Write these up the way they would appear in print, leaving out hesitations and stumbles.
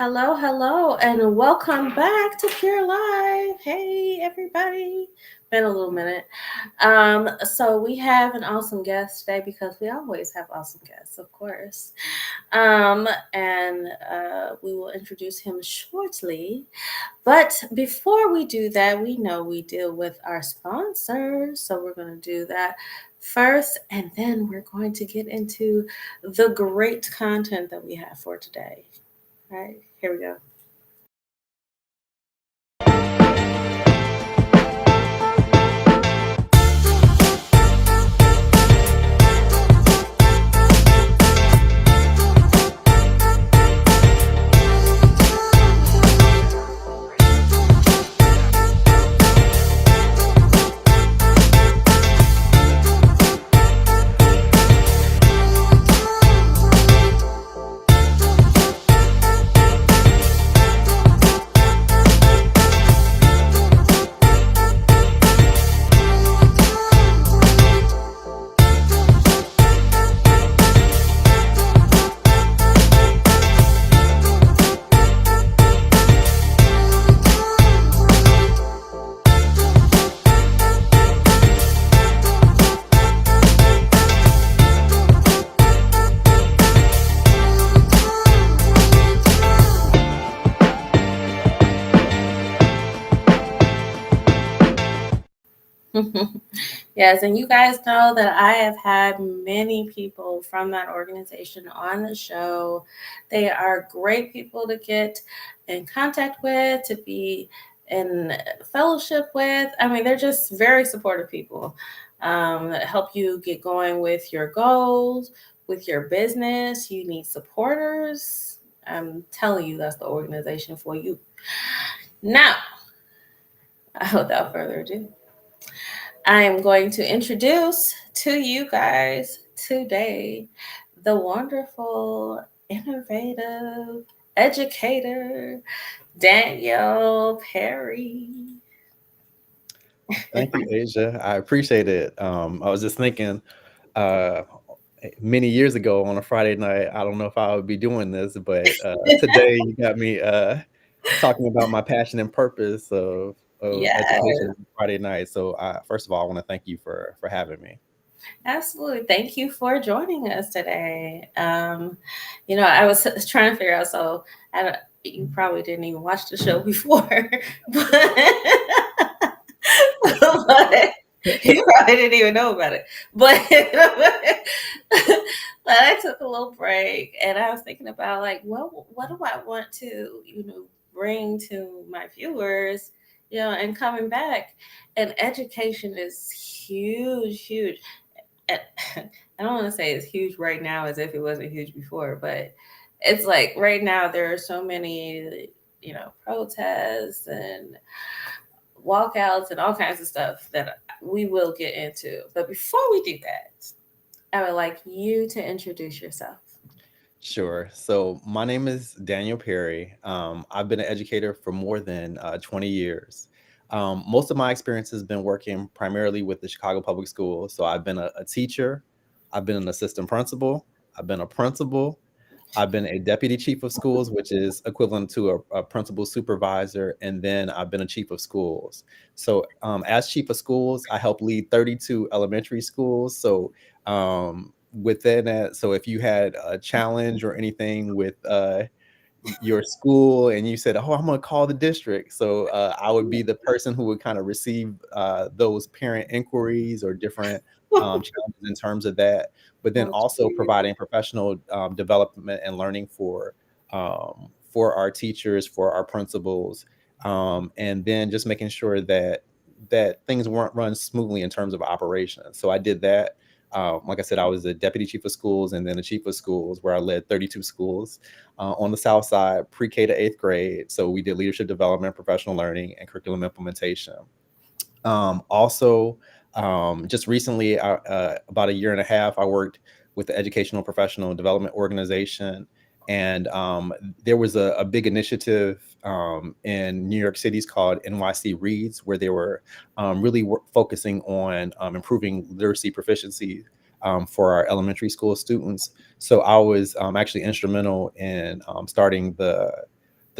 Hello, hello, and welcome back to Pure Life. Hey, everybody. Been a little minute. So we have an awesome guest today because we always have awesome guests, of course. And we will introduce him shortly. But before we do that, we know we deal with our sponsors. So we're going to do that first, and then we're going to get into the great content that we have for today. All right, here we go. Yes, and you guys know that I have had many people from that organization on the show. They are great people to get in contact with, to be in fellowship with. I mean, they're just very supportive people that help you get going with your goals, with your business. You need supporters. I'm telling you, that's the organization for you. Now, without further ado, I am going to introduce to you guys today the wonderful, innovative educator, Danielle Perry. Thank you, Asia. I appreciate it. I was just thinking, uh, many years ago on a Friday night, I don't know if I would be doing this, but today you got me talking about my passion and purpose of education Yes, on Friday night. So, first of all, I want to thank you for having me. absolutely. Thank you for joining us today. I was trying to figure out, so I don't, you probably didn't even watch the show before, but but you probably didn't even know about it. But but I took a little break and I was thinking about like, well, what do I want to, bring to my viewers, and coming back. And education is huge, huge. And I don't want to say it's huge right now as if it wasn't huge before, but it's like right now there are so many, protests and walkouts and all kinds of stuff that we will get into. But before we do that, I would like you to introduce yourself. Sure. So, my name is Daniel Perry. I've been an educator for more than 20 years. Most of my experience has been working primarily with the Chicago Public Schools. So, I've been a teacher, I've been an assistant principal, I've been a principal, I've been a deputy chief of schools, which is equivalent to a principal supervisor, and then I've been a chief of schools. So, as chief of schools, I help lead 32 elementary schools. So, within that, so if you had a challenge or anything with your school and you said, "Oh, I'm going to call the district," so I would be the person who would kind of receive those parent inquiries or different challenges in terms of that, but then Oh, also providing professional development and learning for our teachers, for our principals, and then just making sure that things weren't run smoothly in terms of operations. So I did that. Like I said, I was a deputy chief of schools and then a chief of schools where I led 32 schools on the South Side, pre-K to eighth grade. So we did leadership development, professional learning, and curriculum implementation. Also, just recently, about a year and a half, I worked with the Educational Professional Development Organization. And there was a big initiative in New York City's called NYC Reads, where they were really focusing on improving literacy proficiency for our elementary school students. So I was actually instrumental in starting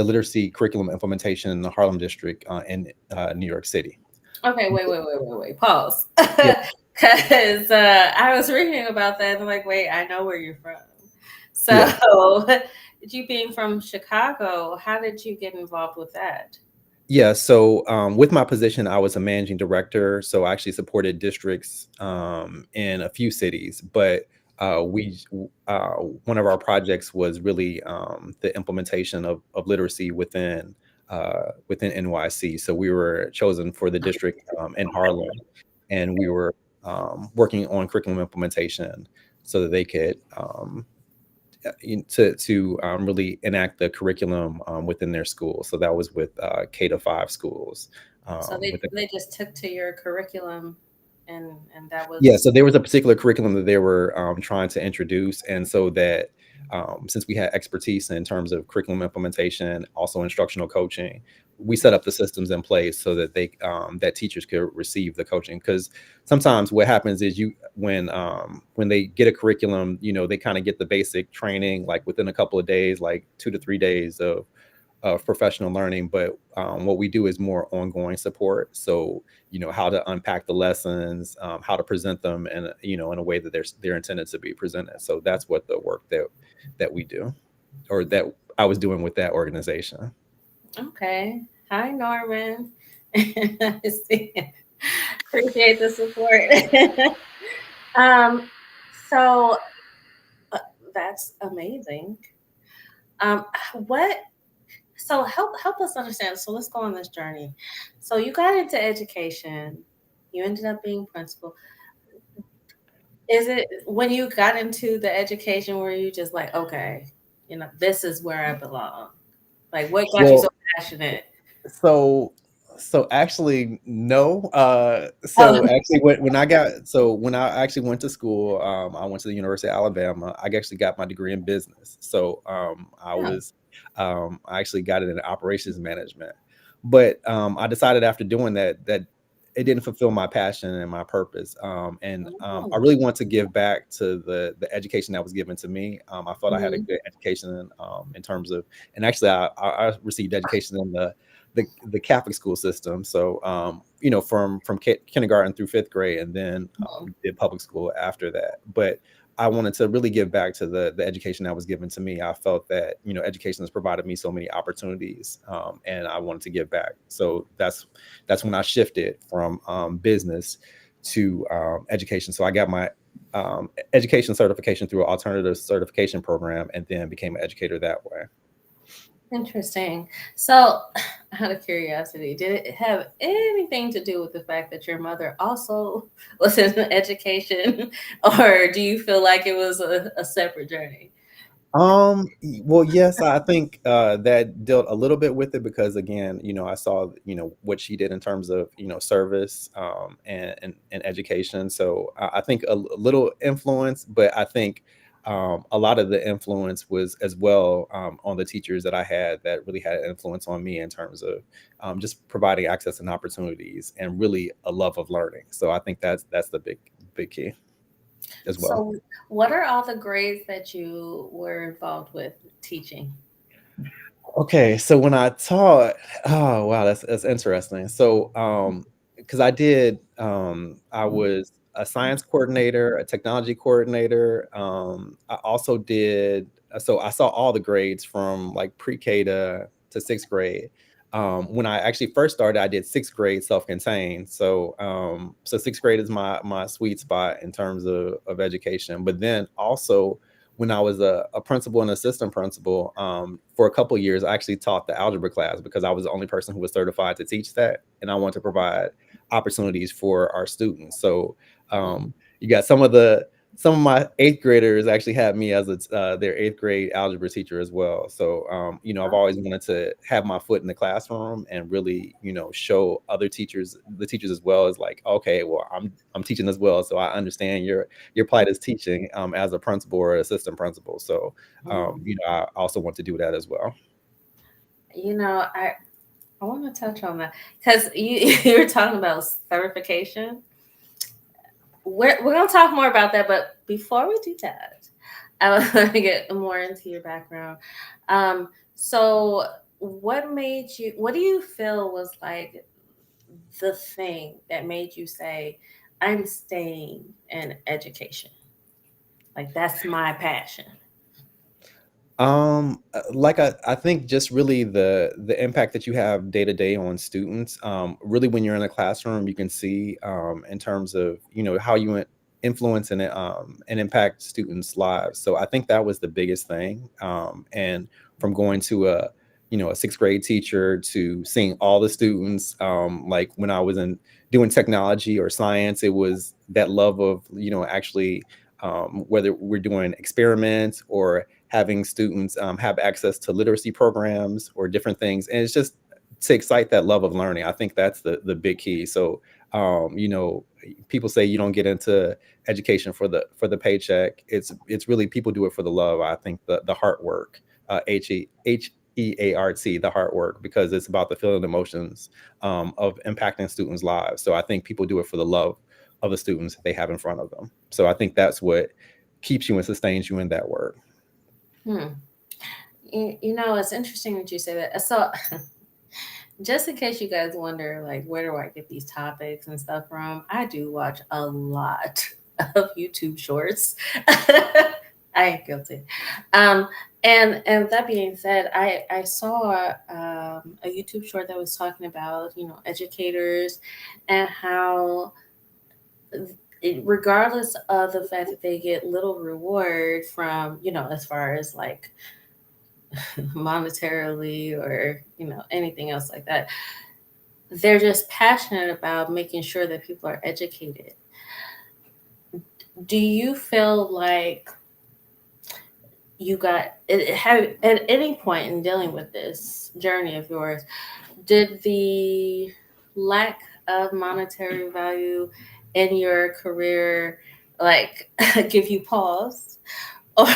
the literacy curriculum implementation in the Harlem district in New York City. Okay, wait. Pause. Yeah, Because I was reading about that and I'm like, wait, I know where you're from. yeah. So, you being from Chicago, how did you get involved with that? Yeah, so with my position, I was a managing director. So I actually supported districts in a few cities, but one of our projects was really the implementation of literacy within NYC. So we were chosen for the district in Harlem, and we were working on curriculum implementation so that they could really enact the curriculum within their school. So that was with K-5 schools. So Within they just took to your curriculum, and that Yeah, was so there was a particular curriculum that they were trying to introduce, and so that since we had expertise in terms of curriculum implementation, also instructional coaching, we set up the systems in place so that that teachers could receive the coaching. Because sometimes what happens is when they get a curriculum, they kind of get the basic training like within a couple of days, like 2 to 3 days of professional learning, but what we do is more ongoing support. So how to unpack the lessons, how to present them, and in a way that they're intended to be presented. So that's what the work that we do, or that I was doing with that organization. okay. Hi, Norman. I see. Appreciate the support. um, so uh, that's amazing. Um, what? So help us understand. So let's go on this journey. So you got into education. You ended up being principal. Is it when you got into the education where you just like, okay, this is where I belong? Like, what got you so Well, passionate? So so actually no. Oh, So actually when I actually went to school, I went to the University of Alabama. I actually got my degree in business. So yeah. I actually got it in operations management. But I decided after doing that it didn't fulfill my passion and my purpose. And I Oh. really want to give back to the education that was given to me. I felt I had a Mhm. good education in terms of, and actually I received education in the Catholic school system. So from kindergarten through fifth grade, and then Mhm. did public school after that. But I wanted to really give back to the education that was given to me. I felt that education has provided me so many opportunities, and I wanted to give back. So that's when I shifted from business to education. So I got my education certification through an alternative certification program, and then became an educator that way. Interesting. So, out of curiosity, did it have anything to do with the fact that your mother also was in education, or do you feel like it was a separate journey? Well, yes, I think that dealt a little bit with it because again, I saw, what she did in terms of, service and education. So I think a little influence, but I think a lot of the influence was as well on the teachers that I had that really had an influence on me in terms of just providing access and opportunities and really a love of learning. So I think that's the big key as well. So, what are all the grades that you were involved with teaching? Okay, so when I taught, oh wow, that's interesting. So, because I was a science coordinator, a technology coordinator. I also did, so I saw all the grades from like pre-K to sixth grade. When I actually first started, I did sixth grade self-contained. So sixth grade is my sweet spot in terms of education. But then also when I was a principal and assistant principal, for a couple of years, I actually taught the algebra class because I was the only person who was certified to teach that, and I want to provide opportunities for our students. So you got some of my eighth graders actually had me as their eighth grade algebra teacher as well. So I've always wanted to have my foot in the classroom and really show other teachers, the teachers as well, as like, okay, well I'm teaching as well, so I understand your plight is teaching as a principal or assistant principal. So, Mhm. I also want to do that as well. You know, I want to touch on that because you were talking about certification. We're gonna talk more about that, but before we do that, I want to get more into your background. So what do you feel was like the thing that made you say, I'm staying in education? Like, that's my passion. Like I think just really the impact that you have day to day on students. Really, when you're in a classroom, you can see in terms of how you influence and impact students' lives. So I think that was the biggest thing. And from going to a sixth grade teacher to seeing all the students, like when I was in doing technology or science, it was that love of actually whether we're doing experiments or having students have access to literacy programs or different things, and it's just to excite that love of learning. I think that's the big key. So people say you don't get into education for the paycheck. It's really people do it for the love. I think the heart work, HEART, the heart work, because it's about the feeling emotions of impacting students' lives. So I think people do it for the love of the students that they have in front of them. So I think that's what keeps you and sustains you in that work. Hmm. It's interesting that you say that. So, just in case you guys wonder, like, where do I get these topics and stuff from? I do watch a lot of YouTube shorts. I ain't guilty. Um, and that being said, I saw a YouTube short that was talking about educators and how regardless of the fact that they get little reward from as far as like monetarily or anything else like that, they're just passionate about making sure that people are educated. Do you feel like you got have at any point in dealing with this journey of yours, did the lack of monetary value in your career like give you pause, or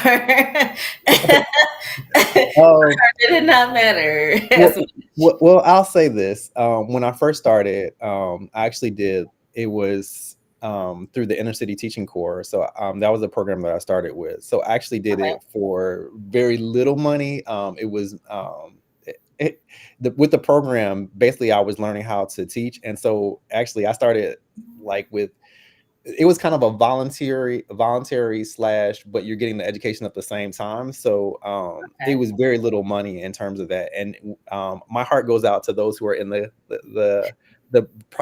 Um, did it not matter as well, much? well, I'll say this. When I first started, I actually did. It was through the Inner City Teaching Corps. So that was a program that I started with. So I actually did Okay. it for very little money. It was with the program. Basically, I was learning how to teach, and so actually, I started like with it was kind of a voluntary slash, but you're getting the education at the same time. So it Okay. was very little money in terms of that. And my heart goes out to those who are in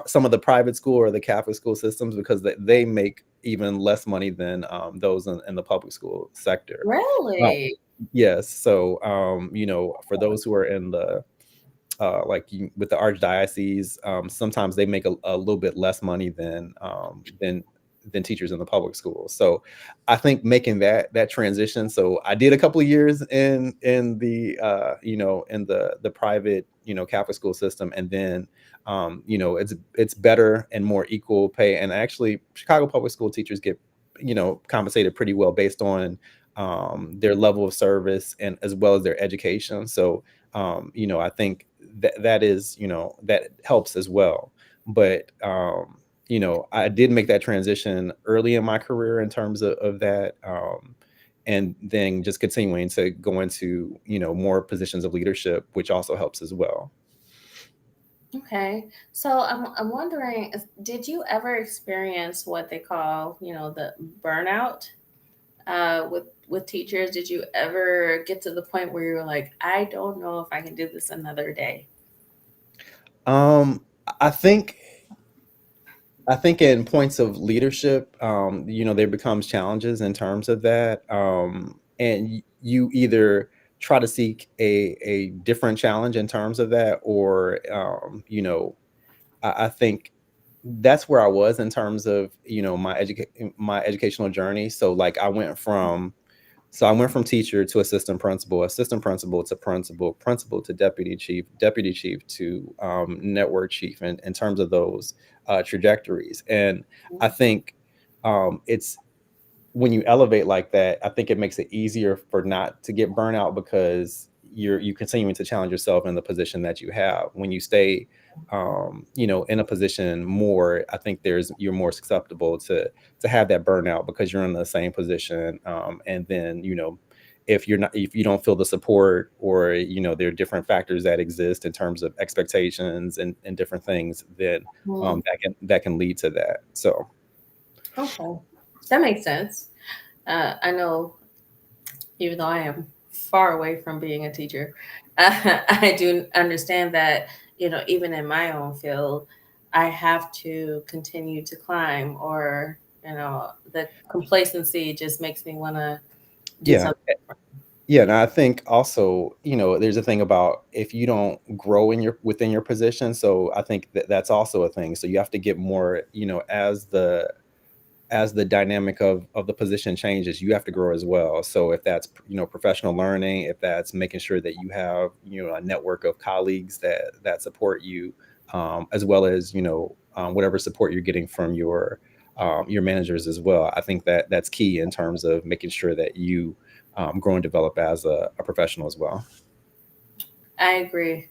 some of the private school or the Catholic school systems, because they make even less money than those in the public school sector. Uh, Really? yes. So for those who are in the with the archdiocese, sometimes they make a little bit less money than teachers in the public schools. So I think making that transition. So I did a couple of years in the in the private Catholic school system, and then it's better and more equal pay. And actually, Chicago public school teachers get compensated pretty well based on their level of service and as well as their education. So I think that is that helps as well. But I did make that transition early in my career in terms of that, and then just continuing to go into more positions of leadership, which also helps as well. Okay. So I'm wondering, did you ever experience what they call, the burnout with teachers? Did you ever get to the point where you were like, I don't know if I can do this another day? um I think I think in points of leadership, there becomes challenges in terms of that. And you either try to seek a different challenge in terms of that, or, I think that's where I was in terms of, my educational journey. So like I went from teacher to assistant principal to principal, principal to deputy chief to network chief, and in terms of those trajectories. And I think it's when you elevate like that, I think it makes it easier for not to get burnout, because you continuing to challenge yourself in the position that you have. When you stay, in a position more, I think you're more susceptible to have that burnout because you're in the same position, and then if you don't feel the support, or there are different factors that exist in terms of expectations and different things, then Mhm. that can lead to that. So Okay, that makes sense. I know, even though I am far away from being a teacher, I do understand that, even in my own field, I have to continue to climb, or, the complacency just makes me want to do yeah. something. Yeah, and I think also, there's a thing about if you don't grow within your position. So I think that's also a thing. So you have to get more, as the dynamic of the position changes, you have to grow as well. So if that's professional learning, if that's making sure that you have a network of colleagues that support you, as well as whatever support you're getting from your managers as well. I think that that's key in terms of making sure that you grow and develop as a professional as well. I agree.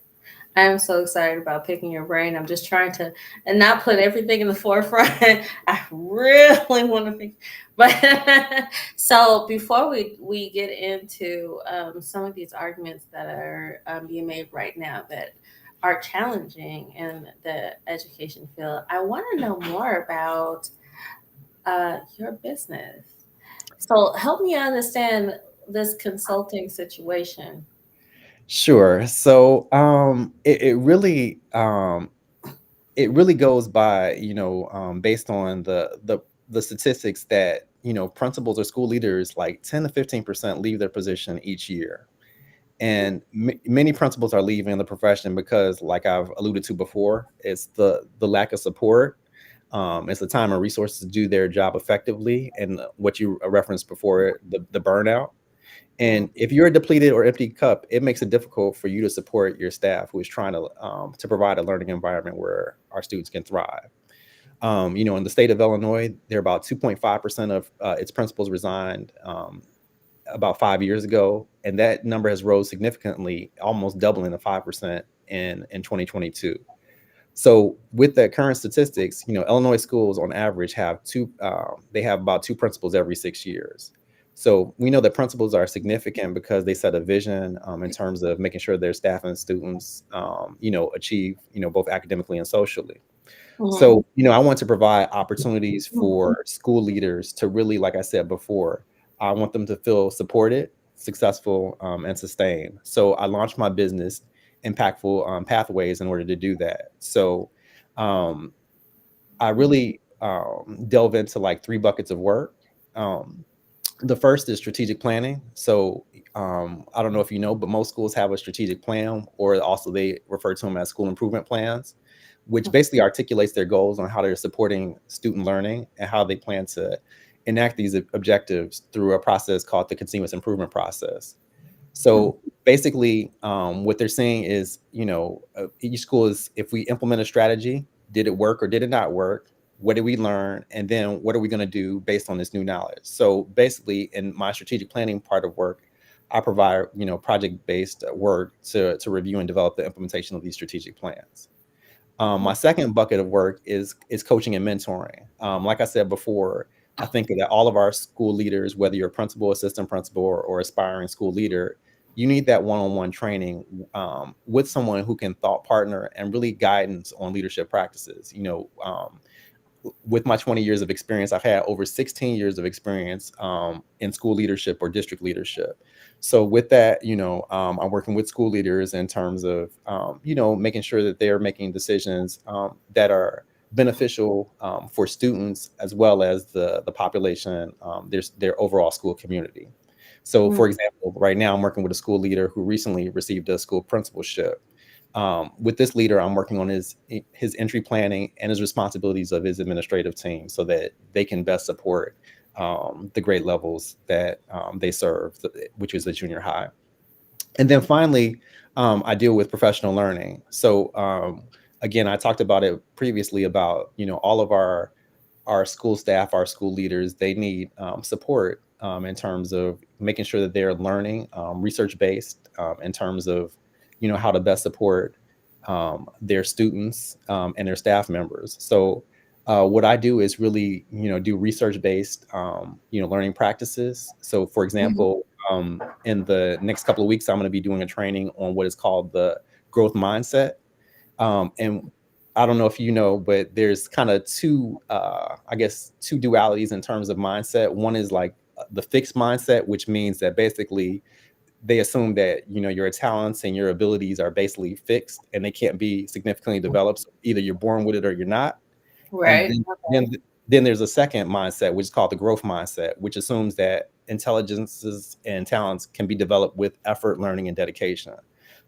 I am so excited about picking your brain. I'm just trying to and not put everything in the forefront. I really want to think, but so before we get into some of these arguments that are being made right now that are challenging in the education field, I want to know more about your business. So help me understand this consulting situation. Sure. So it really goes by, based on the statistics that principals or school leaders, like 10 to 15% leave their position each year. And many principals are leaving the profession because, like I've alluded to before, it's the lack of support. It's the time and resources to do their job effectively, and what you referenced before, the burnout. Mm, And if you're a depleted or empty cup, it makes it difficult for you to support your staff who is trying to provide a learning environment where our students can thrive. In the state of Illinois, there are about 2.5% of its principals resigned about 5 years ago, and that number has rose significantly, almost doubling to 5% in 2022. So with the current statistics, Illinois schools on average they have about two principals every 6 years. So we know that principals are significant because they set a vision in terms of making sure their staff and students, achieve, both academically and socially. mhm, So, I want to provide opportunities for school leaders to really, like I said before, I want them to feel supported, successful, and sustained. So I launched my business, Impactful Pathways, in order to do that. So um, I really delve into like three buckets of work. Um, the first is strategic planning. So I don't know if you know, but most schools have a strategic plan, or also they refer to them as school improvement plans, which basically articulates their goals on how they're supporting student learning and how they plan to enact these objectives through a process called the continuous improvement process. So basically, what they're saying is, each school is, if we implement a strategy, did it work or did it not work? What did we learn? And then what are we going to do based on this new knowledge? So basically, in my strategic planning part of work, I provide, project-based work to review and develop the implementation of these strategic plans. My second bucket of work is coaching and mentoring. Like I said before, I think that all of our school leaders, whether you're a principal, assistant principal, or aspiring school leader, you need that one-on-one training with someone who can thought partner and really guidance on leadership practices. With my 20 years of experience, I've had over 16 years of experience in school leadership or district leadership. So with that, I'm working with school leaders in terms of, making sure that they're making decisions that are beneficial for students as well as the population, their overall school community. So, mhm, for example, right now I'm working with a school leader who recently received a school principalship. With this leader, I'm working on his entry planning and his responsibilities of his administrative team so that they can best support the grade levels that they serve, which is a junior high. And then finally, I deal with professional learning. So again, I talked about it previously about all of our school staff, our school leaders, they need support in terms of making sure that they're learning research based in terms of how to best support their students and their staff members. So what I do is really do research based learning practices. So for mhm, example, In the next couple of weeks, I'm going to be doing a training on what is called the growth mindset. And I don't know if you know, but there's kind of two, I guess, two dualities in terms of mindset. One is like the fixed mindset, which means that basically they assume that your talents and your abilities are basically fixed and they can't be significantly developed. So either you're born with it or you're not. And Right. then there's a second mindset, which is called the growth mindset, which assumes that intelligences and talents can be developed with effort, learning, and dedication.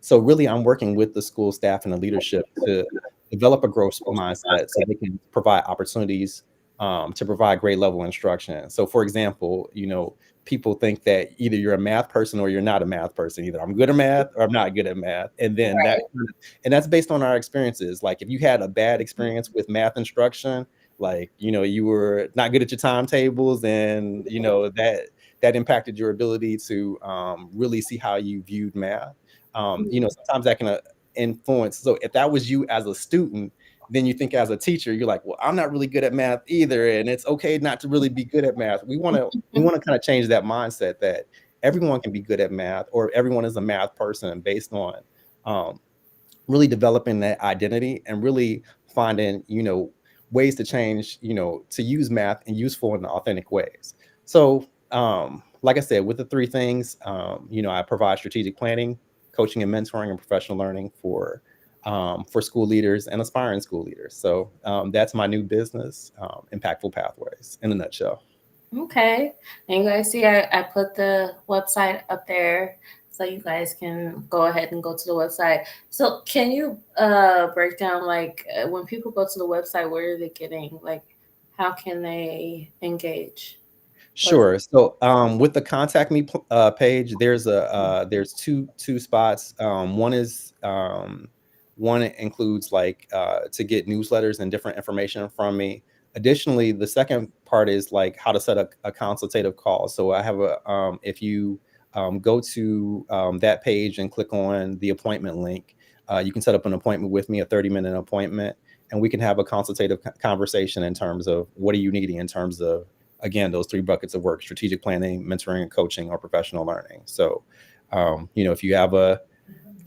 So really, I'm working with the school staff and the leadership to develop a growth mindset so they can provide opportunities to provide grade level instruction. So for example, people think that either you're a math person or you're not a math person. Either I'm good at math or I'm not good at math. And then that's based on our experiences. Like if you had a bad experience with math instruction, like you were not good at your timetables, and that impacted your ability to really see how you viewed math. Sometimes that can influence. So if that was you as a student, then you think as a teacher, you're like, well, I'm not really good at math either, and it's okay not to really be good at math. We want to kind of change that mindset that everyone can be good at math, or everyone is a math person, based on um, really developing that identity and really finding ways to change, to use math in useful and authentic ways. So like I said, with the three things, I provide strategic planning, coaching and mentoring, and professional learning for school leaders and aspiring school leaders. So that's my new business, Impactful Pathways, in a nutshell. Okay. And you guys see, I put the website up there so you guys can go ahead and go to the website. So can you break down like when people go to the website, what are they getting? Like, how can they engage? What? Sure. So with the contact me page, there's two spots. One includes like to get newsletters and different information from me. Additionally, the second part is like how to set a consultative call. So I have if you go to that page and click on the appointment link, you can set up an appointment with me, a 30-minute appointment, and we can have a consultative conversation in terms of what are you needing in terms of, again, those three buckets of work: strategic planning, mentoring and coaching, or professional learning. So if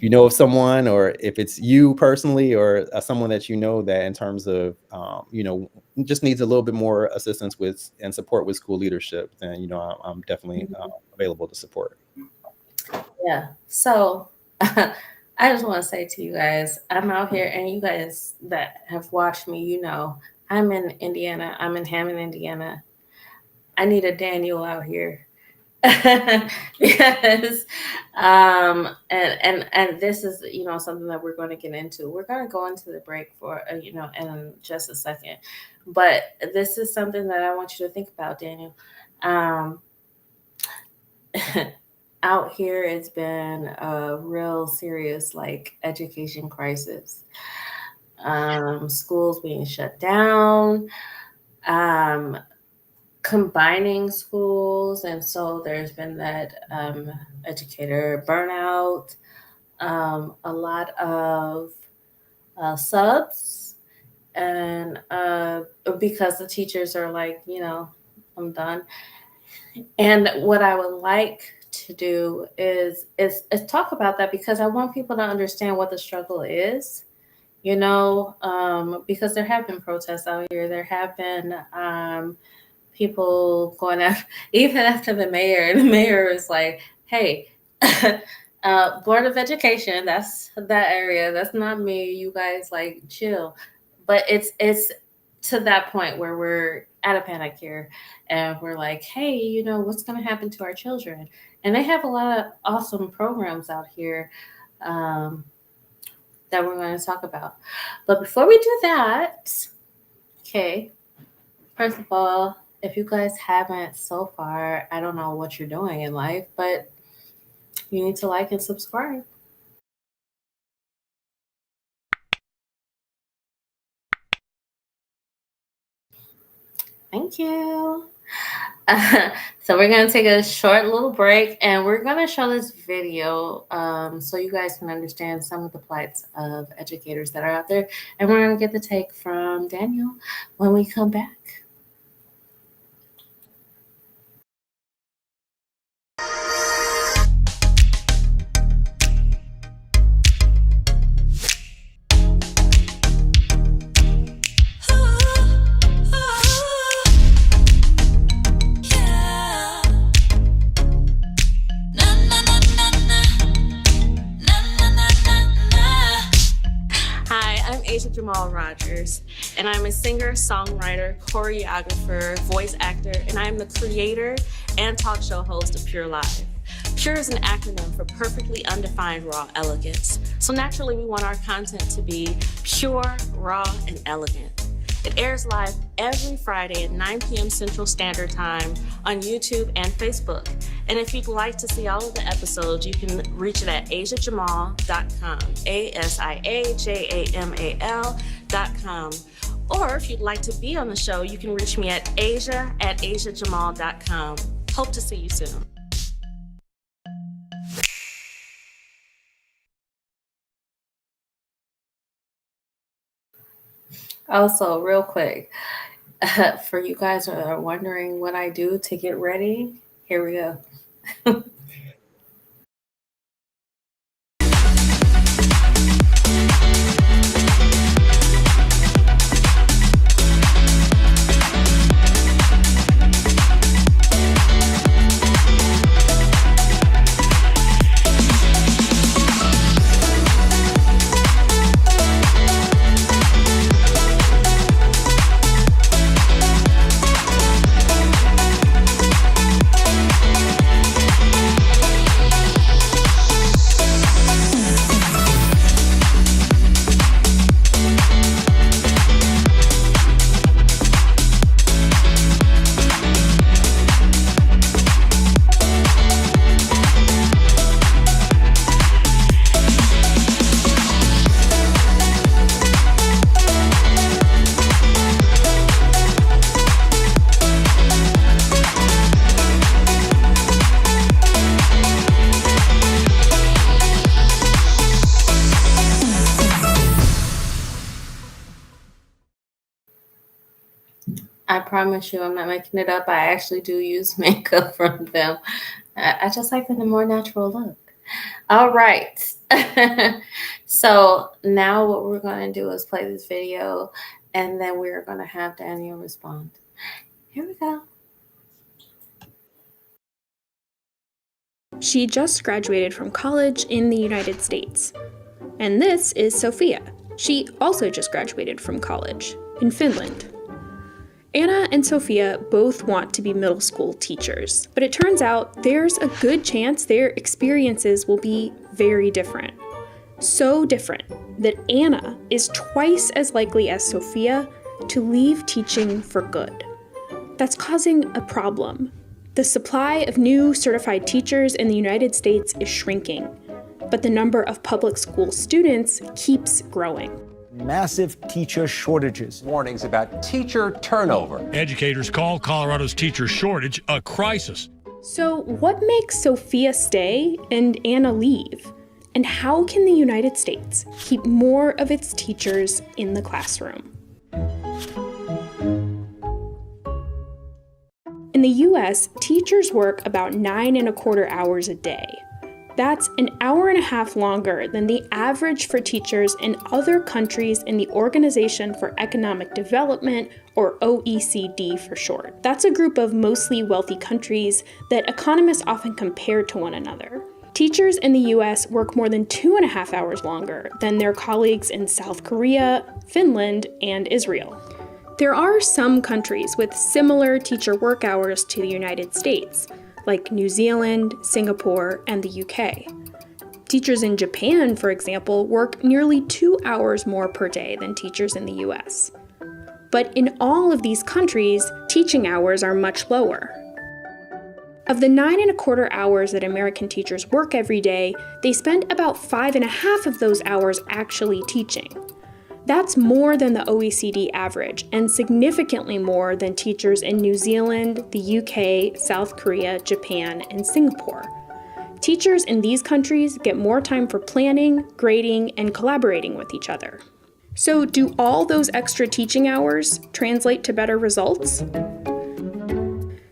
you know of someone, or if it's you personally, or someone that that in terms of just needs a little bit more assistance with and support with school leadership, then I'm definitely available to support. Yeah. So I just want to say to you guys, I'm out here, and you guys that have watched me, I'm in Indiana. I'm in Hammond, Indiana. I need a Daniel out here. Because and this is something that we're going to get into. We're going to go into the break for in just a second, but this is something that I want you to think about, Daniel. um Out here, it's been a real serious like education crisis. Schools being shut down, um combining schools, and so there's been that educator burnout, a lot of subs, and because the teachers are like, I'm done. And what I would like to do is talk about that, because I want people to understand what the struggle is. Because there have been protests out here. There have been people going out, even after the mayor. The mayor is like, "Hey, Board of Education, that's that area. That's not me. You guys like chill." But it's to that point where we're at a panic here, and we're like, "Hey, what's going to happen to our children?" And they have a lot of awesome programs out here. Um, that we're going to talk about. But before we do that, okay, first of all, if you guys haven't so far, I don't know what you're doing in life, but you need to like and subscribe. Thank you. So we're gonna take a short little break, and we're gonna show this video so you guys can understand some of the plights of educators that are out there, and we're gonna get the take from Daniel when we come back. Jamal Rogers, and I'm a singer, songwriter, choreographer, voice actor, and I am the creator and talk show host of P.U.R.E. Live. P.U.R.E. is an acronym for Perfectly Undefined Raw Elegance. So naturally, we want our content to be pure, raw, and elegant. It airs live every Friday at 9 p.m. Central Standard Time on YouTube and Facebook. And if you'd like to see all of the episodes, you can reach it at asiajamal.com, ASIAJAMAL.com. Or if you'd like to be on the show, you can reach me at asia@asiajamal.com. Hope to see you soon. Also, real quick, for you guys who are wondering what I do to get ready, here we go. I promise you, I'm not making it up. I actually do use makeup from them. I just like the more natural look. All right. So now what we're going to do is play this video, and then we're going to have Daniel respond. Here we go. She just graduated from college in the United States. And this is Sophia. She also just graduated from college in Finland. Anna and Sophia both want to be middle school teachers, but it turns out there's a good chance their experiences will be very different. So different that Anna is twice as likely as Sophia to leave teaching for good. That's causing a problem. The supply of new certified teachers in the United States is shrinking, but the number of public school students keeps growing. Massive teacher shortages. Warnings about teacher turnover. Educators call Colorado's teacher shortage a crisis. So what makes Sophia stay and Anna leave? And how can the United States keep more of its teachers in the classroom? In the US, teachers work about 9.25 hours a day. That's an hour and a half longer than the average for teachers in other countries in the Organization for Economic Development, or OECD for short. That's a group of mostly wealthy countries that economists often compare to one another. Teachers in the US work more than 2.5 hours longer than their colleagues in South Korea, Finland, and Israel. There are some countries with similar teacher work hours to the United States, like New Zealand, Singapore, and the UK. Teachers in Japan, for example, work nearly 2 hours more per day than teachers in the US. But in all of these countries, teaching hours are much lower. Of the 9.25 hours that American teachers work every day, they spend about 5.5 of those hours actually teaching. That's more than the OECD average, and significantly more than teachers in New Zealand, the UK, South Korea, Japan, and Singapore. Teachers in these countries get more time for planning, grading, and collaborating with each other. So, do all those extra teaching hours translate to better results?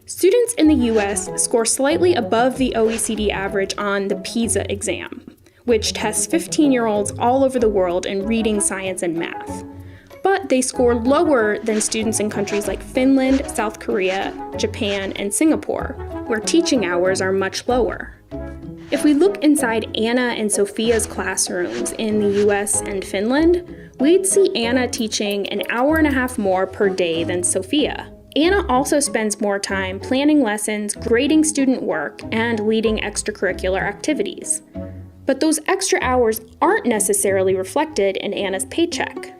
Students in the US score slightly above the OECD average on the PISA exam, which tests 15-year-olds all over the world in reading, science, and math. But they score lower than students in countries like Finland, South Korea, Japan, and Singapore, where teaching hours are much lower. If we look inside Anna and Sophia's classrooms in the US and Finland, we'd see Anna teaching an hour and a half more per day than Sophia. Anna also spends more time planning lessons, grading student work, and leading extracurricular activities. But those extra hours aren't necessarily reflected in Anna's paycheck.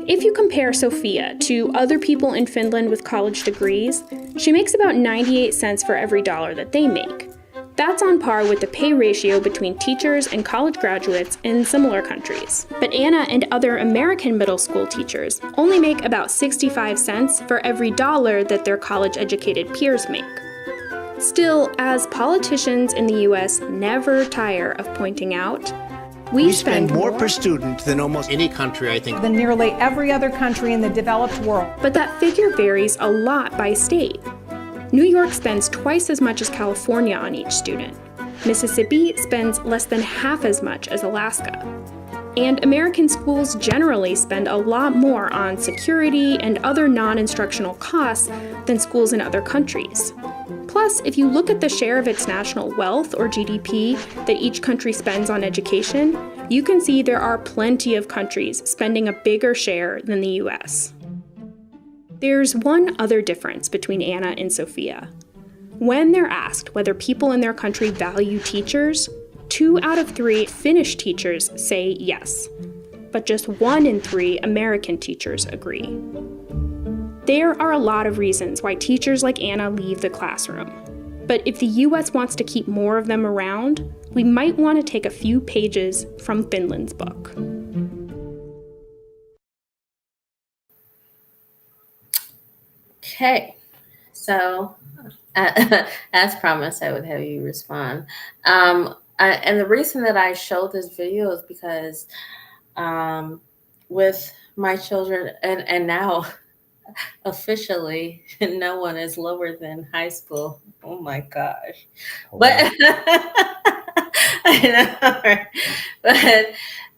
If you compare Sophia to other people in Finland with college degrees, she makes about 98 cents for every dollar that they make. That's on par with the pay ratio between teachers and college graduates in similar countries. But Anna and other American middle school teachers only make about 65 cents for every dollar that their college-educated peers make. Still, as politicians in the US never tire of pointing out, we spend more per student than almost any country, I think. Than nearly every other country in the developed world. But that figure varies a lot by state. New York spends twice as much as California on each student. Mississippi spends less than half as much as Alaska. And American schools generally spend a lot more on security and other non-instructional costs than schools in other countries. Plus, if you look at the share of its national wealth, or GDP, that each country spends on education, you can see there are plenty of countries spending a bigger share than the US. There's one other difference between Anna and Sophia. When they're asked whether people in their country value teachers, 2 out of 3 Finnish teachers say yes, but just 1 in 3 American teachers agree. There are a lot of reasons why teachers like Anna leave the classroom, but if the US wants to keep more of them around, we might want to take a few pages from Finland's book. Okay, so as promised, I would have you respond. And the reason that I showed this video is because with my children, and now officially, no one is lower than high school. Oh my gosh. Oh, But wow. I know, right? But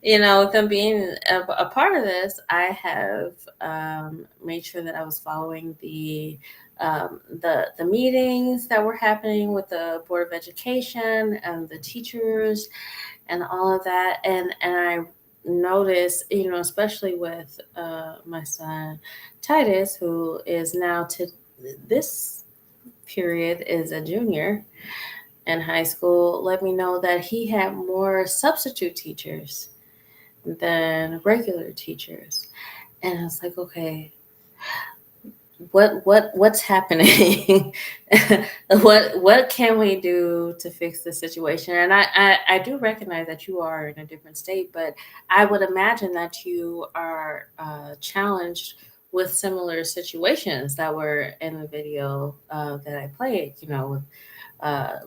with them being a part of this, I have made sure that I was following the meetings that were happening with the Board of Education and the teachers and all of that, and I noticed, especially with my son Titus, who is now to this period is a junior in high school, let me know that he had more substitute teachers than regular teachers. And I was like, okay, what's happening? what can we do to fix the situation? And I do recognize that you are in a different state, but I would imagine that you are challenged with similar situations that were in the video that I played, with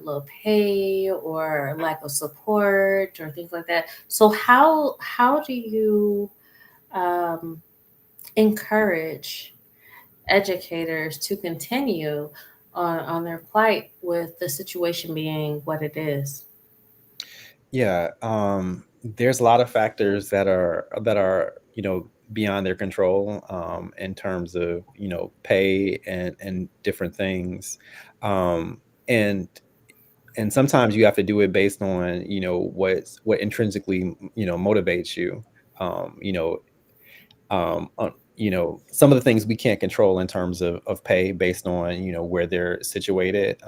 low pay or lack of support or things like that. So how do you encourage educators to continue on their plight with the situation being what it is? Yeah, there's a lot of factors that are beyond their control, in terms of pay and different things, and sometimes you have to do it based on what intrinsically motivates you. um, you know some of the things we can't control in terms of pay based on where they're situated,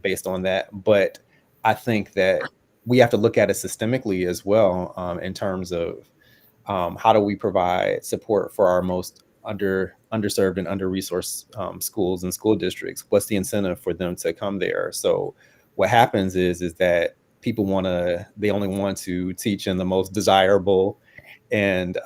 based on that. But I think that we have to look at it systemically as well, in terms of how do we provide support for our most underserved and under-resourced schools and school districts. What's the incentive for them to come there? So what happens is that people they only want to teach in the most desirable and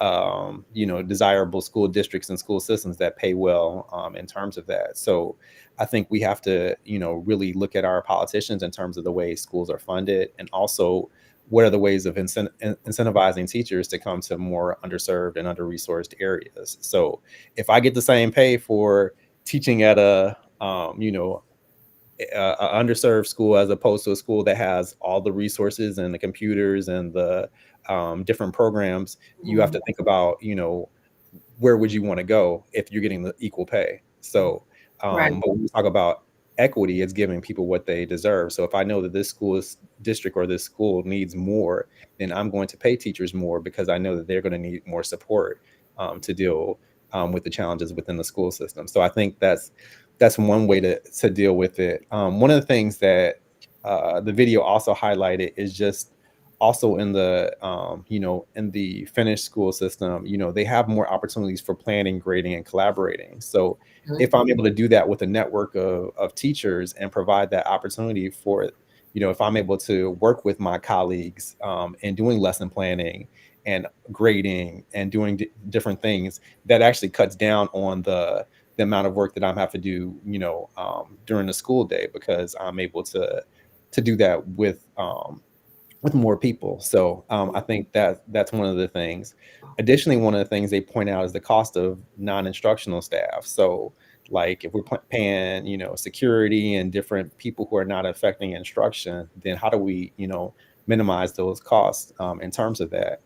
desirable school districts and school systems that pay well, in terms of that. So I think we have to really look at our politicians in terms of the way schools are funded, and also what are the ways of incentivizing teachers to come to more underserved and under-resourced areas. So if I get the same pay for teaching at a underserved school as opposed to a school that has all the resources and the computers and the different programs, you have to think about where would you want to go if you're getting the equal pay. So Right. but when we talk about equity is giving people what they deserve. So if I know that this district or this school needs more, then I'm going to pay teachers more because I know that they're going to need more support to deal with the challenges within the school system. So I think that's one way to deal with it. One of the things that the video also highlighted is just also in the in the Finnish school system, they have more opportunities for planning, grading, and collaborating. So if I'm able to do that with a network of teachers and provide that opportunity for, if I'm able to work with my colleagues in doing lesson planning and grading and doing different things, that actually cuts down on the amount of work that I'm have to do, during the school day, because I'm able to do that with more people. So I think that's one of the things. Additionally, one of the things they point out is the cost of non-instructional staff. So like if we're paying, security and different people who are not affecting instruction, then how do we, minimize those costs in terms of that?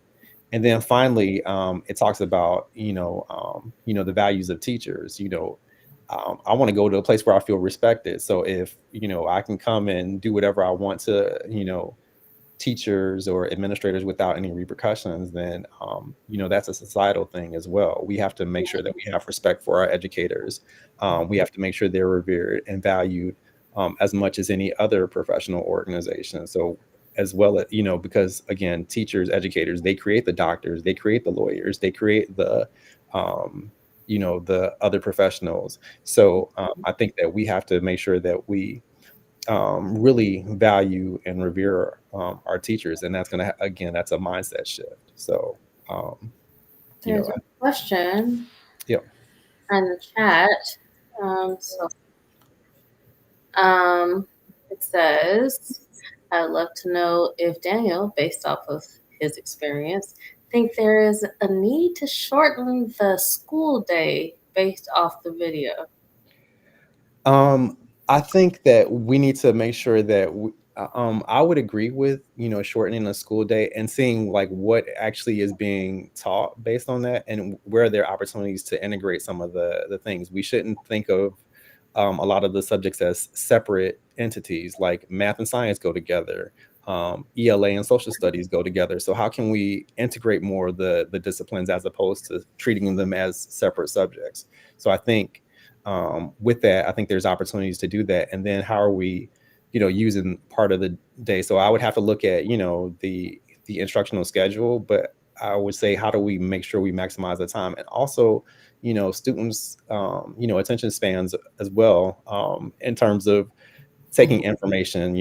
And then finally, it talks about, the values of teachers. I want to go to a place where I feel respected. So if, I can come and do whatever I want to, teachers or administrators without any repercussions, then that's a societal thing as well. We have to make sure that we have respect for our educators. We have to make sure they're revered and valued as much as any other professional organization. So as well as, because again, teachers, educators, they create the doctors, they create the lawyers, they create um, the other professionals. So I think that we have to make sure that we really value and revere our teachers, and that's gonna again, that's a mindset shift. So, um, you There's know, a question yeah. in the chat. So um, it says, I'd love to know if Daniel, based off of his experience, think there is a need to shorten the school day based off the video. Um, I think that we need to make sure that I would agree with, shortening the school day and seeing like what actually is being taught based on that, and where there are opportunities to integrate some of the things. We shouldn't think of a lot of the subjects as separate entities. Like math and science go together, ELA and social studies go together. So how can we integrate more of the disciplines as opposed to treating them as separate subjects? So I think with that, I think there's opportunities to do that. And then how are we, using part of the day? So I would have to look at, the instructional schedule, but I would say, how do we make sure we maximize the time? And also, students, attention spans as well, in terms of taking information.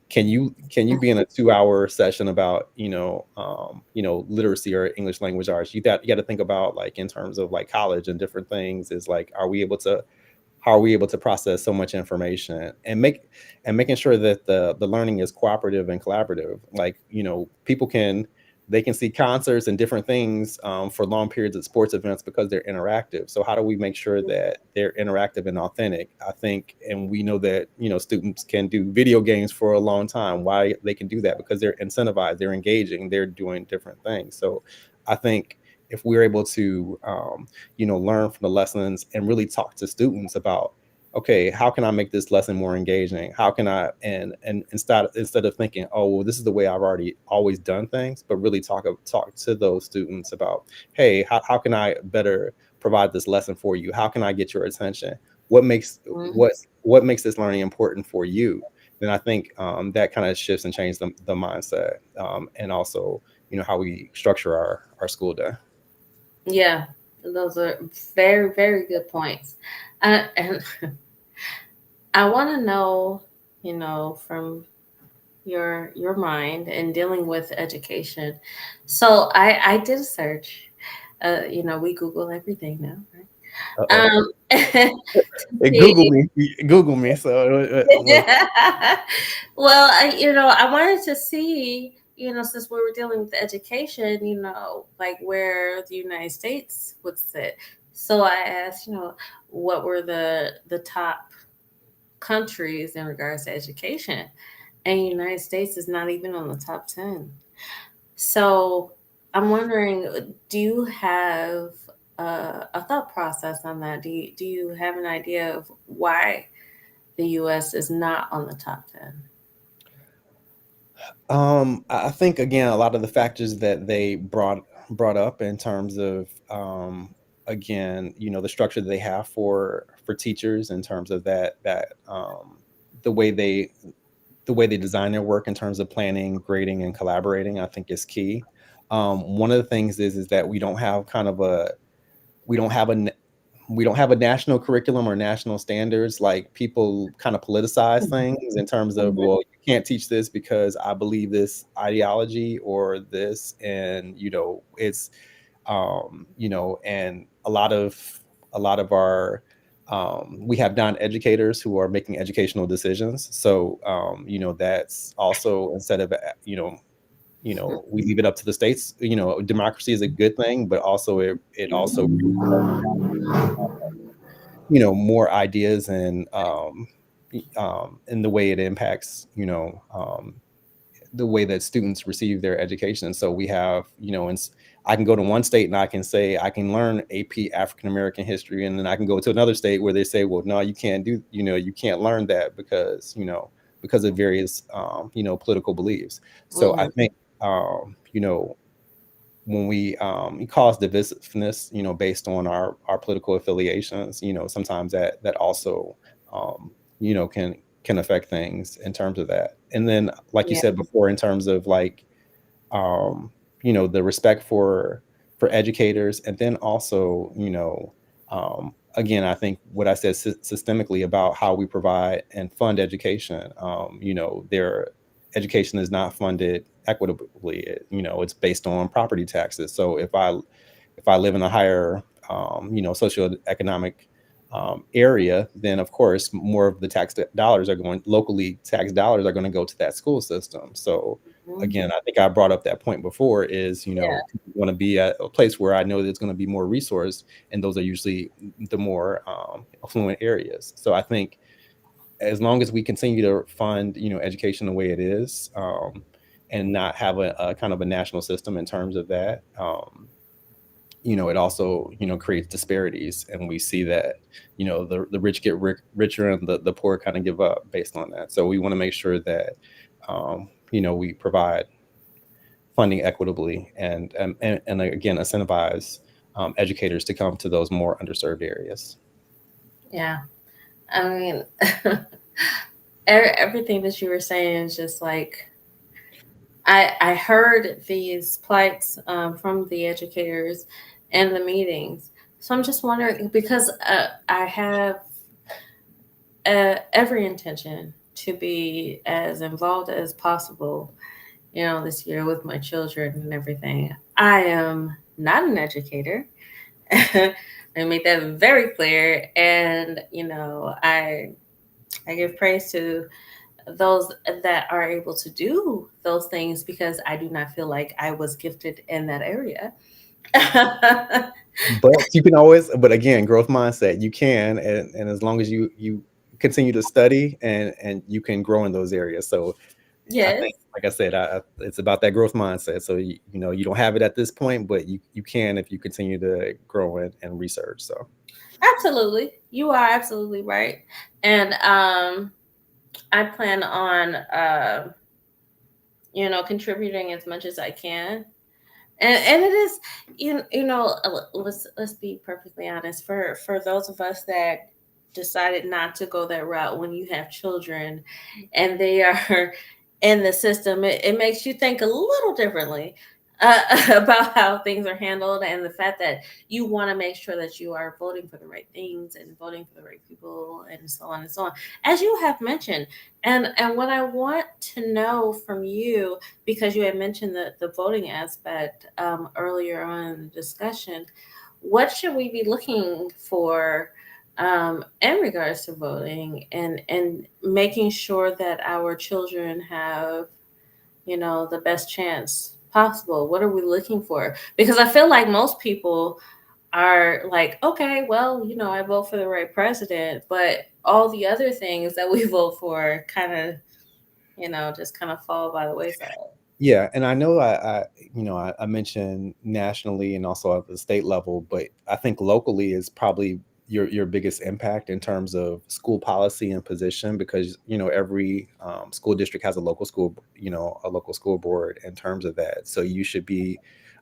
Can you be in a 2-hour session about, literacy or English language arts? You got to think about, like, in terms of like college and different things, is like, how are we able to process so much information and making sure that the learning is cooperative and collaborative? Like, people they can see concerts and different things for long periods at sports events because they're interactive. So how do we make sure that they're interactive and authentic? I think, and we know that, students can do video games for a long time. Why they can do that? Because they're incentivized, they're engaging, they're doing different things. So I think if we're able to learn from the lessons and really talk to students about, okay, how can I make this lesson more engaging? How can I, and instead of thinking, oh, well, this is the way I've already always done things, but really talk to those students about, hey, how can I better provide this lesson for you? How can I get your attention? What makes Mhm. what makes this learning important for you? Then I think that kind of shifts and changes the mindset, and also, how we structure our school day. Yeah, those are very, very good points. And I want to know, from your mind and dealing with education. So I did a search. We Google everything now, right? Uh-oh. To It see. Google me. So Well, I wanted to see, since we were dealing with education, like where the United States would sit. So I asked, what were the top countries in regards to education, and United States is not even on the top 10. So I'm wondering, do you have a thought process on that? Do you have an idea of why the U.S. is not on the top 10? I think again, a lot of the factors that they brought up in terms of again, the structure that they have for teachers in terms of that the way they the way they design their work in terms of planning, grading, and collaborating, I think is key. One of the things is that we don't have a we don't have a national curriculum or national standards. Like, people kind of politicize things in terms of, Mhm. well, you can't teach this because I believe this ideology or this, and it's and a lot of our we have non-educators who are making educational decisions. So that's also, instead of we leave it up to the states. Democracy is a good thing, but also it also more ideas, and in the way it impacts the way that students receive their education. So we have, I can go to one state and I can say I can learn AP African American history, and then I can go to another state where they say, well, no, you can't you can't learn that because of various political beliefs. So I Mhm. think when we cause divisiveness, based on our political affiliations, sometimes that also can affect things in terms of that. And then, like you Yeah. said before, in terms of like um, the respect for educators, and then also, again, I think what I said systemically about how we provide and fund education. Their education is not funded equitably. It's based on property taxes. So if I live in a higher socioeconomic area, then of course more of the locally tax dollars are going to go to that school system. So Mhm. again, I think I brought up that point before, is Yeah. people want to be at a place where I know there's going to be more resource, and those are usually the more affluent areas. So I think as long as we continue to fund education the way it is, and not have a kind of a national system in terms of that, it also creates disparities, and we see that the rich get richer, and the poor kind of give up based on that. So we want to make sure that we provide funding equitably, and again, incentivize educators to come to those more underserved areas. Yeah. I mean, everything that you were saying is just like, I heard these plights from the educators and the meetings. So I'm just wondering, because I have every intention to be as involved as possible, this year with my children and everything. I am not an educator. I make that very clear. And, I give praise to those that are able to do those things, because I do not feel like I was gifted in that area. But you can always, but again, growth mindset, you can, and as long as you continue to study, and you can grow in those areas. So I Yes, think, like I said, it's about that growth mindset. So you don't have it at this point, but you can if you continue to grow and research. So absolutely. You are absolutely right. And I plan on contributing as much as I can. And it is, let's be perfectly honest, for those of us that decided not to go that route, when you have children and they are in the system, it makes you think a little differently about how things are handled, and the fact that you want to make sure that you are voting for the right things and voting for the right people, and so on and so on, as you have mentioned. And what I want to know from you, because you had mentioned the voting aspect earlier on in the discussion, what should we be looking for in regards to voting, and making sure that our children have, the best chance possible? What are we looking for? Because I feel like most people are like, okay, well, I vote for the right president, but all the other things that we vote for kind of, just kind of fall by the wayside. yeah, and I know I mentioned nationally and also at the state level, but I think locally is probably your biggest impact in terms of school policy and position, because every school district has a local school, a local school board in terms of that. So you should be,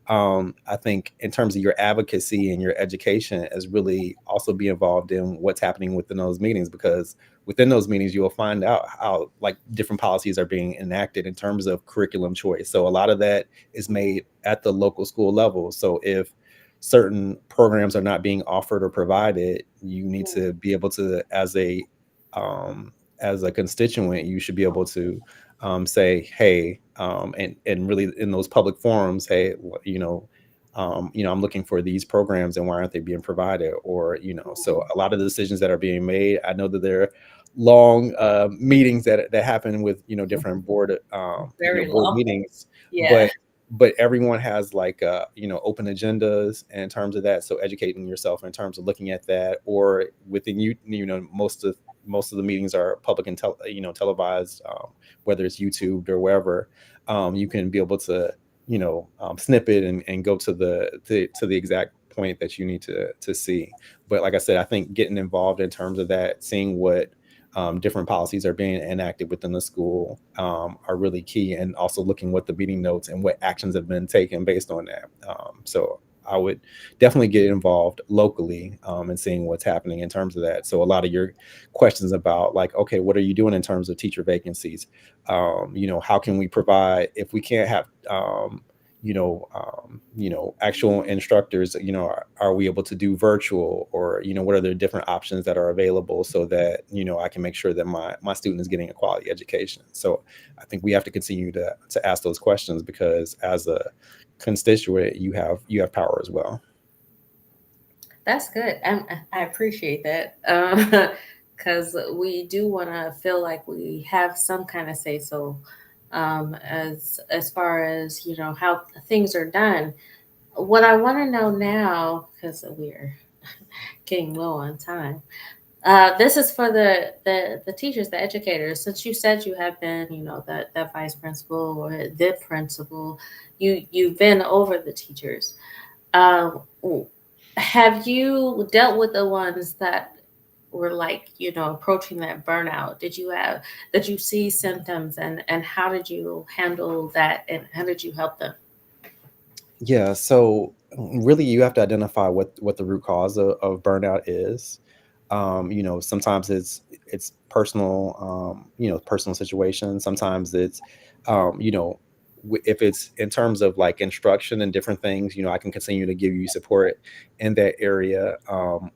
I think, in terms of your advocacy and your education, is really also be involved in what's happening within those meetings, because within those meetings you will find out how like different policies are being enacted in terms of curriculum choice. So a lot of that is made at the local school level. So if certain programs are not being offered or provided, you need to be able to, as a constituent, you should be able to say, hey, and really in those public forums, hey, I'm looking for these programs and why aren't they being provided? Or, so a lot of the decisions that are being made, I know that there are long meetings that happen with, different Very board long. meetings, Yeah. but everyone has like open agendas in terms of that. So educating yourself in terms of looking at that, or within most of the meetings are public and televised, whether it's YouTube or wherever. You can be able to snip it and go to the exact point that you need to see. But like I said, I think getting involved in terms of that, seeing what different policies are being enacted within the school are really key, and also looking what the meeting notes and what actions have been taken based on that. So I would definitely get involved locally and seeing what's happening in terms of that. So a lot of your questions about like, okay, what are you doing in terms of teacher vacancies? How can we provide, if we can't have actual instructors, are we able to do virtual, or, what are the different options that are available, so that, I can make sure that my student is getting a quality education. So I think we have to continue to ask those questions, because as a constituent, you have power as well. That's good. I appreciate that, because we do want to feel like we have some kind of say so, as far as how things are done. What I want to know now, because we're getting low on time, this is for the teachers, the educators. Since you said you have been, that vice principal or the principal, you've been over the teachers. Um, have you dealt with the ones that were like, approaching that burnout? Did you see symptoms, and how did you handle that, and how did you help them? Yeah, so really you have to identify what the root cause of burnout is. Sometimes it's personal, personal situations. Sometimes it's, if it's in terms of like instruction and different things, I can continue to give you support in that area.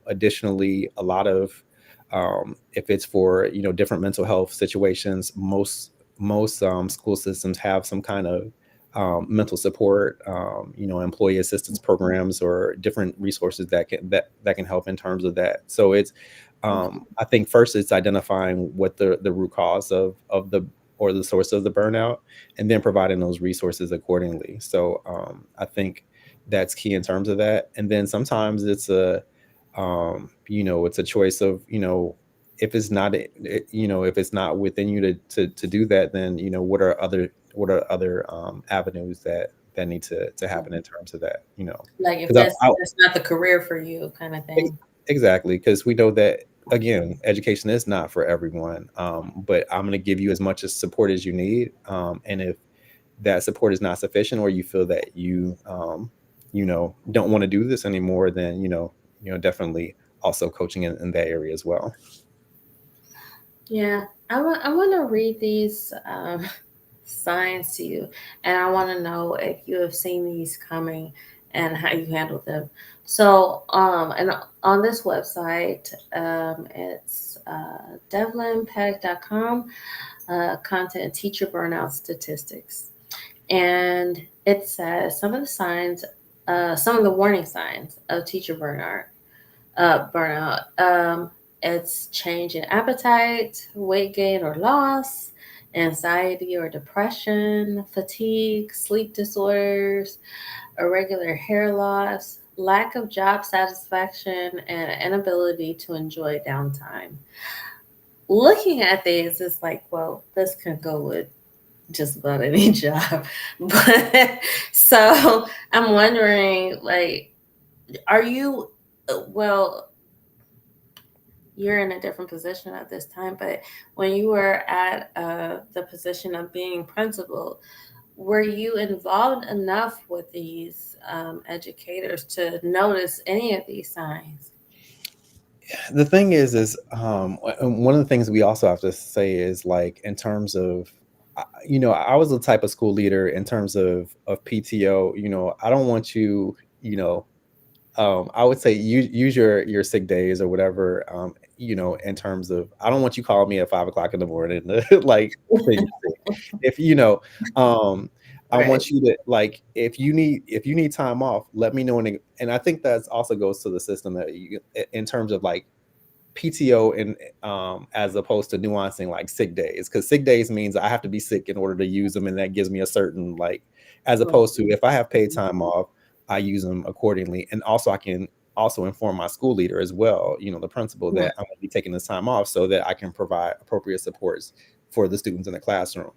Additionally, a lot of, if it's for, different mental health situations, most school systems have some kind of mental support, employee assistance programs, or different resources that can help in terms of that. So it's, I think first it's identifying what the root cause of the, or the source of the burnout, and then providing those resources accordingly. So I think that's key in terms of that. And then sometimes it's it's a choice of, if it's not, if it's not within you to do that, then, what are other avenues that need to happen in terms of that, Like if because that's not the career for you, kind of thing. exactly, because we know that, again, education is not for everyone, but I'm going to give you as much as support as you need, and if that support is not sufficient, or you feel that don't want to do this anymore, then, definitely also coaching in that area as well. Yeah, I want to read these signs to you, and I want to know if you have seen these coming and how you handle them. So, and on this website, it's devlinpeck.com, content teacher burnout statistics, and it says some of the warning signs of teacher burnout. It's change in appetite, weight gain or loss, anxiety or depression, fatigue, sleep disorders, irregular hair loss, lack of job satisfaction, and inability to enjoy downtime. Looking at these, it's like, well, this can go with just about any job. But so I'm wondering, like, are you, well, you're in a different position at this time, but when you were at the position of being principal, were you involved enough with these educators to notice any of these signs? The thing is one of the things we also have to say is, like, in terms of, I was the type of school leader in terms of PTO. I don't want you, I would say use your sick days or whatever. In terms of, I don't want you calling me at 5 o'clock in the morning, like, saying you're sick. If um, I Right. want you to, like, if you need time off, let me know. And I think that's also goes to the system that in terms of, like, PTO, and as opposed to nuancing like sick days, because sick days means I have to be sick in order to use them, and that gives me a certain, like, as opposed to if I have paid time off, I use them accordingly. And also I can also inform my school leader as well, the principal, Right. that I'm going to be taking this time off so that I can provide appropriate supports for the students in the classroom.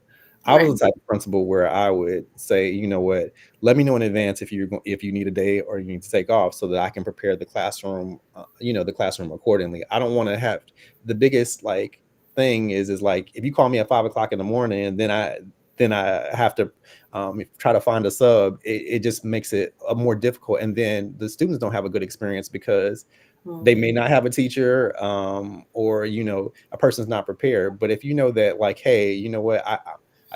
I Right. was the type of principal where I would say, you know what, let me know in advance if you need a day or you need to take off, so that I can prepare the classroom accordingly. I don't want to have the biggest, like, thing is like, if you call me at 5 o'clock in the morning, and then I have to try to find a sub, it just makes it more difficult, and then the students don't have a good experience because they may Mhm. not have a teacher, or a person's not prepared. But if you know that, like, hey, you know what, I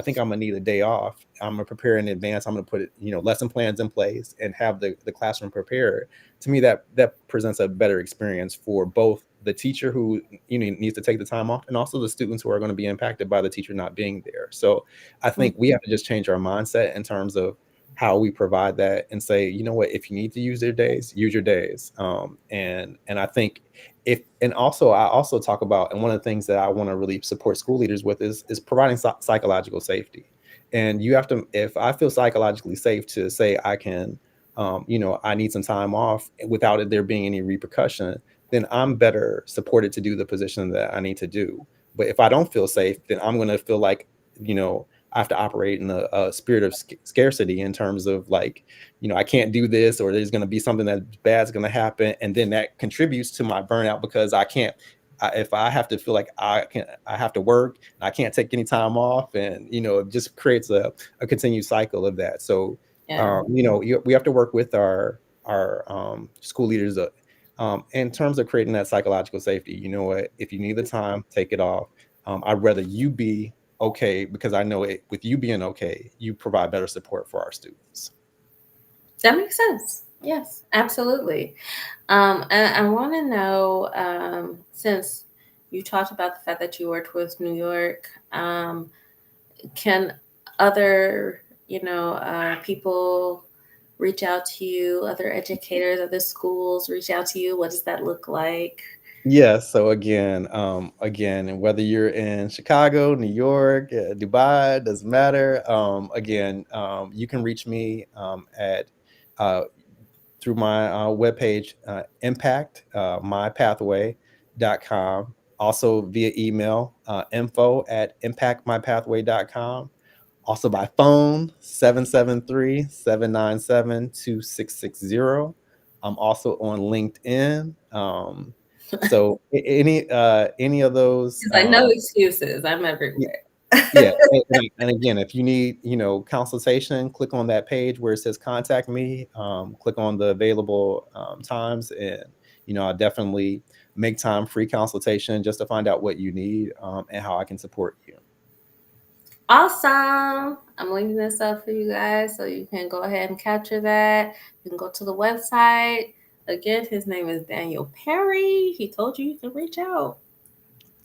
think I'm gonna need a day off, I'm gonna prepare in advance, I'm gonna put it, lesson plans in place, and have the classroom prepared. To me, that presents a better experience for both the teacher who needs to take the time off, and also the students who are going to be impacted by the teacher not being there. So I think we have to just change our mindset in terms of how we provide that, and say, you know what, if you need to use their days, use your days. And I think, and also I also talk about, and one of the things that I want to really support school leaders with is providing psychological safety. And you have to, if I feel psychologically safe to say I can, I need some time off without it there being any repercussion, then I'm better supported to do the position that I need to do. But if I don't feel safe, then I'm going to feel like, I have to operate in a spirit of scarcity, in terms of, like, I can't do this, or there's going to be something that bad's going to happen. And then that contributes to my burnout, because I can't, if I have to feel like I have to work, and I can't take any time off, and, it just creates a continued cycle of that. So, Yeah. we have to work with our school leaders, in terms of creating that psychological safety. You know what, if you need the time, take it off. I'd rather you be okay, because I know with you being okay, you provide better support for our students. That makes sense. Yes, absolutely. And I want to know, since you talked about the fact that you worked with New York, can other, people reach out to you, other educators, other schools reach out to you? What does that look like? Yeah. So again, whether you're in Chicago, New York, Dubai, doesn't matter. Again, you can reach me at uh, through my webpage, impact mypathway.com. Also via email, info at impactmypathway.com. Also by phone, 773-797-2660. I'm also on LinkedIn. So any of those, Because I know excuses. I'm everywhere. yeah, and again, if you need, consultation, click on that page where it says contact me. Click on the available times, and I'll definitely make time, free consultation, just to find out what you need, and how I can support you. Awesome. I'm linking this up for you guys so you can go ahead and capture that. You can go to the website. Again, his name is Daniel Perry. He told you can reach out.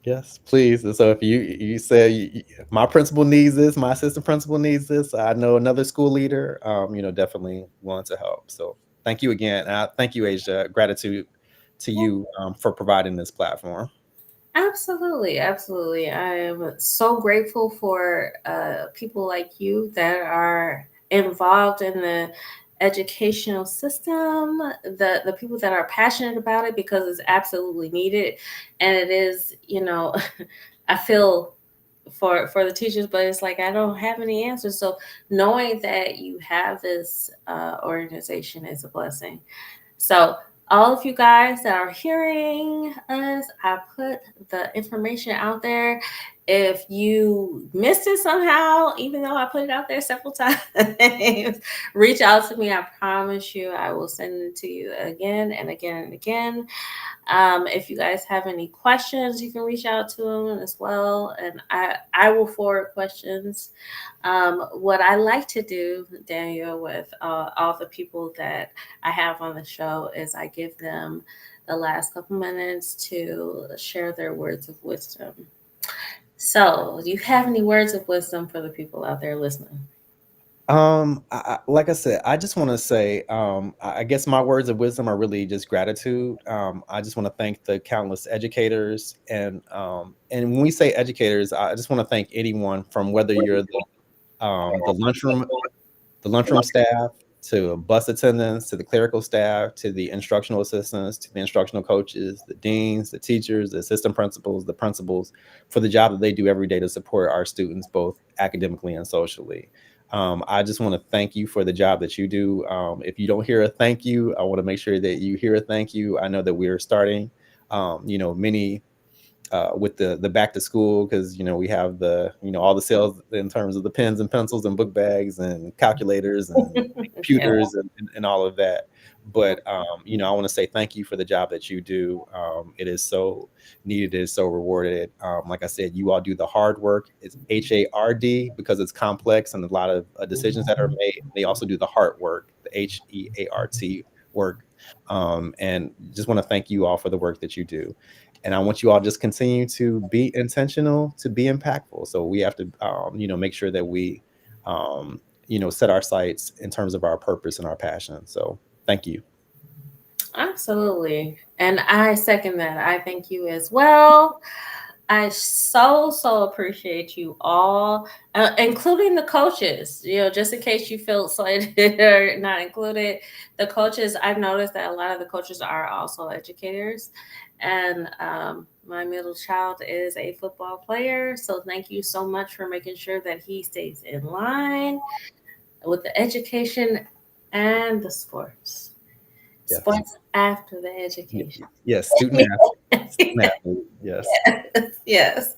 Yes, please. And so if you say, my principal needs this, my assistant principal needs this, I know another school leader, definitely willing to help. So thank you again. Thank you, Asia. Gratitude to you for providing this platform. Absolutely, absolutely. I am so grateful for people like you that are involved in the educational system, the people that are passionate about it, because it's absolutely needed. And it is, I feel for the teachers, but it's like I don't have any answers. So knowing that you have this organization is a blessing. So all of you guys that are hearing us, I put the information out there. If you missed it somehow, even though I put it out there several times, reach out to me. I promise you, I will send it to you again and again and again. If you guys have any questions, you can reach out to them as well, and I will forward questions. What I like to do, Daniel, with all the people that I have on the show is I give them the last couple minutes to share their words of wisdom. So, do you have any words of wisdom for the people out there listening? Like I said, I just want to say, I guess my words of wisdom are really just gratitude. I just want to thank the countless educators, and when we say educators, I just want to thank anyone from whether you're the lunchroom staff, to bus attendants, to the clerical staff, to the instructional assistants, to the instructional coaches, the deans, the teachers, the assistant principals, the principals, for the job that they do every day to support our students, both academically and socially. I just want to thank you for the job that you do. If you don't hear a thank you, I want to make sure that you hear a thank you. I know that we are starting, many with the back to school, because we have the all the sales in terms of the pens and pencils and book bags and calculators and Yeah. computers and all of that. But I want to say thank you for the job that you do. It is so needed, it is so rewarded. Like I said, you all do the hard work. It's HARD because it's complex and a lot of decisions that are made. They also do the hard work, the HEART work. And just want to thank you all for the work that you do. And I want you all just continue to be intentional, to be impactful. So we have to, make sure that we, set our sights in terms of our purpose and our passion. So thank you. Absolutely. And I second that. I thank you as well. I so appreciate you all, including the coaches. Just in case you feel slighted or not included, the coaches. I've noticed that a lot of the coaches are also educators, and my middle child is a football player. So thank you so much for making sure that he stays in line with the education and the sports. Yes. Sports after the education. Yes. Student athlete. Yes. Yes.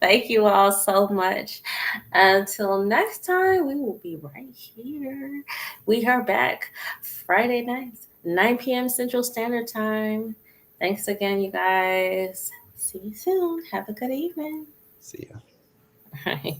Thank you all so much. Until next time, we will be right here. We are back Friday nights, 9 p.m. Central Standard Time. Thanks again, you guys. See you soon. Have a good evening. See ya. All right.